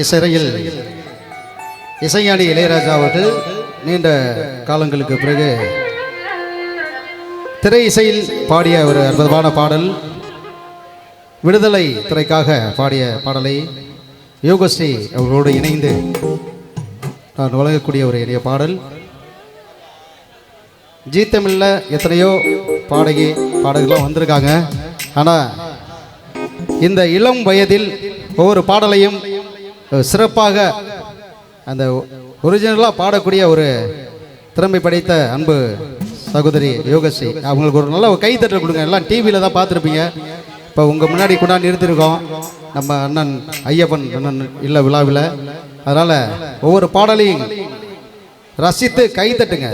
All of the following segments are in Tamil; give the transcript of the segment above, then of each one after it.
இசையில் இசைஞானி இளையராஜா அவர்கள் நீண்ட காலங்களுக்கு பிறகு திரை இசையில் பாடிய ஒரு அற்புதமான பாடல், விடுதலை திரைக்காக பாடிய பாடலை யோகஸ்ரீ அவர்களோடு இணைந்து நான் வழங்கக்கூடிய ஒரு இணைய பாடல். ஜீ தமிழில் எத்தனையோ பாடகர்கள்லாம் வந்திருக்காங்க. ஆனால் இந்த இளம் வயதில் ஒவ்வொரு பாடலையும் சிறப்பாக அந்த ஒரிஜினலாக பாடக்கூடிய ஒரு திறமை படைத்த அன்பு சகோதரி யோகஸ்ரீ அவங்களுக்கு ஒரு நல்ல கைத்தட்டல் கொடுங்க. எல்லாம் டிவியில் தான் பார்த்துருப்பீங்க. இப்போ உங்கள் முன்னாடி கொண்டாந்து நிறுத்திருக்கோம் நம்ம அண்ணன் ஐயப்பன் அண்ணன் இல்லை விழாவில். அதனால் ஒவ்வொரு பாடலையும் ரசித்து கைத்தட்டுங்க.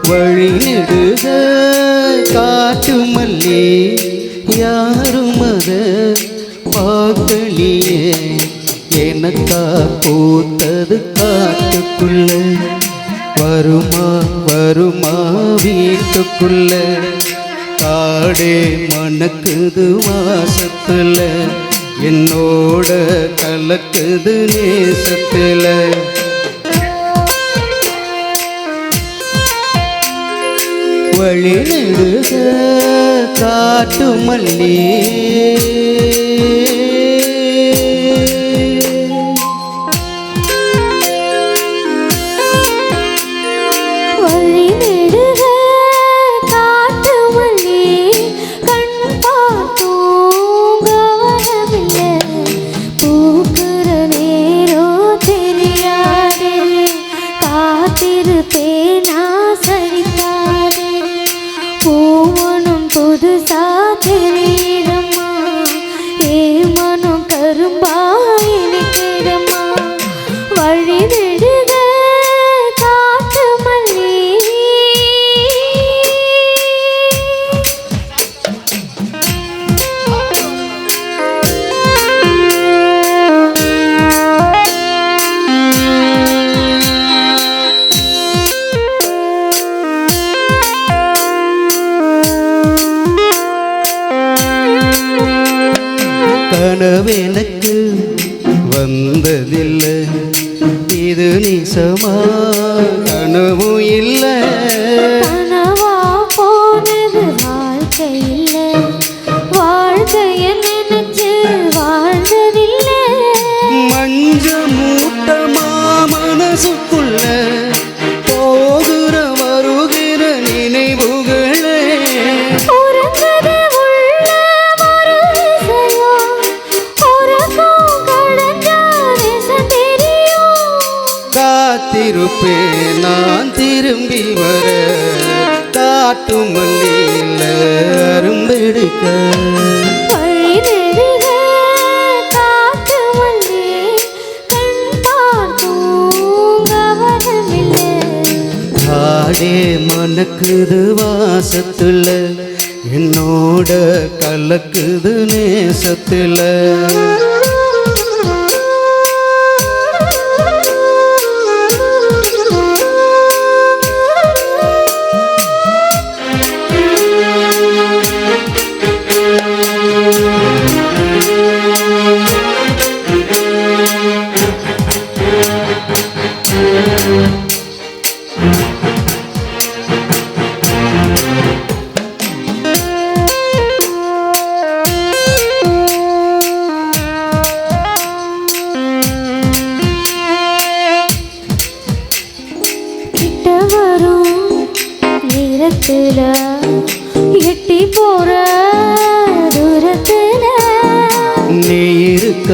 வழிநெடுக காட்டு மல்லி யாரும் அத பார்க்கலியே, எனக்கா பூத்தது காட்டுக்குள்ள, வருமா வருமா வீட்டுக்குள்ள, காடே மணக்குது வாசத்துல, என்னோட கலக்குது நேசத்துல. வழிநெடுக காட்டு மல்லி கனவெனக்கு வந்ததில்லை, இது நிசமா கனவு இல்லை, கனவா போனது வாழ்க்கையில், வாழ்க்கைய நினைச்சு வாழ்ந்ததில்லை, மஞ்ச மூட்டமா மனசுக்குள்ள போகிற வருகிற நினைவுகளே, காத்திருப்பேன் நான் திரும்பி வர, காட்டு மல்லியில் அரும்பெடுக்க. காடே மணக்குது வாசத்துல, என்னோட கலக்குது நேசத்துல. எட்டி போற தூரத்துல நீ இருக்க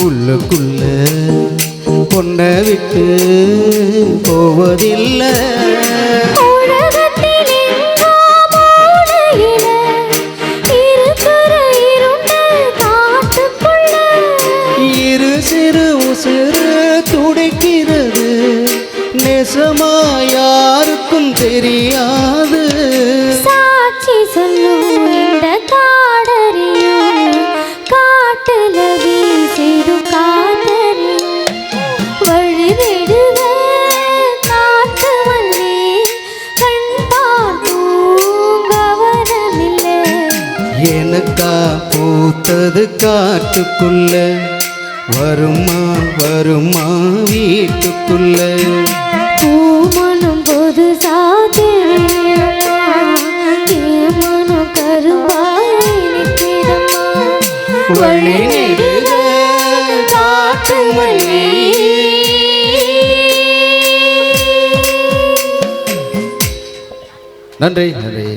உள்ளுக்குள்ள, பொண்ணை விட்டு போவதில்லை, உலகத்தில் எனக்கா பூத்தது காட்டுக்குள்ள வருமா வருமா வீட்டுக்குள்ள பூமணம் பொது சாத்திரமா மனம் கருவாய் நிற்கிறமா வழி நெடுக காட்டு மல்லி நன்றி நன்றி.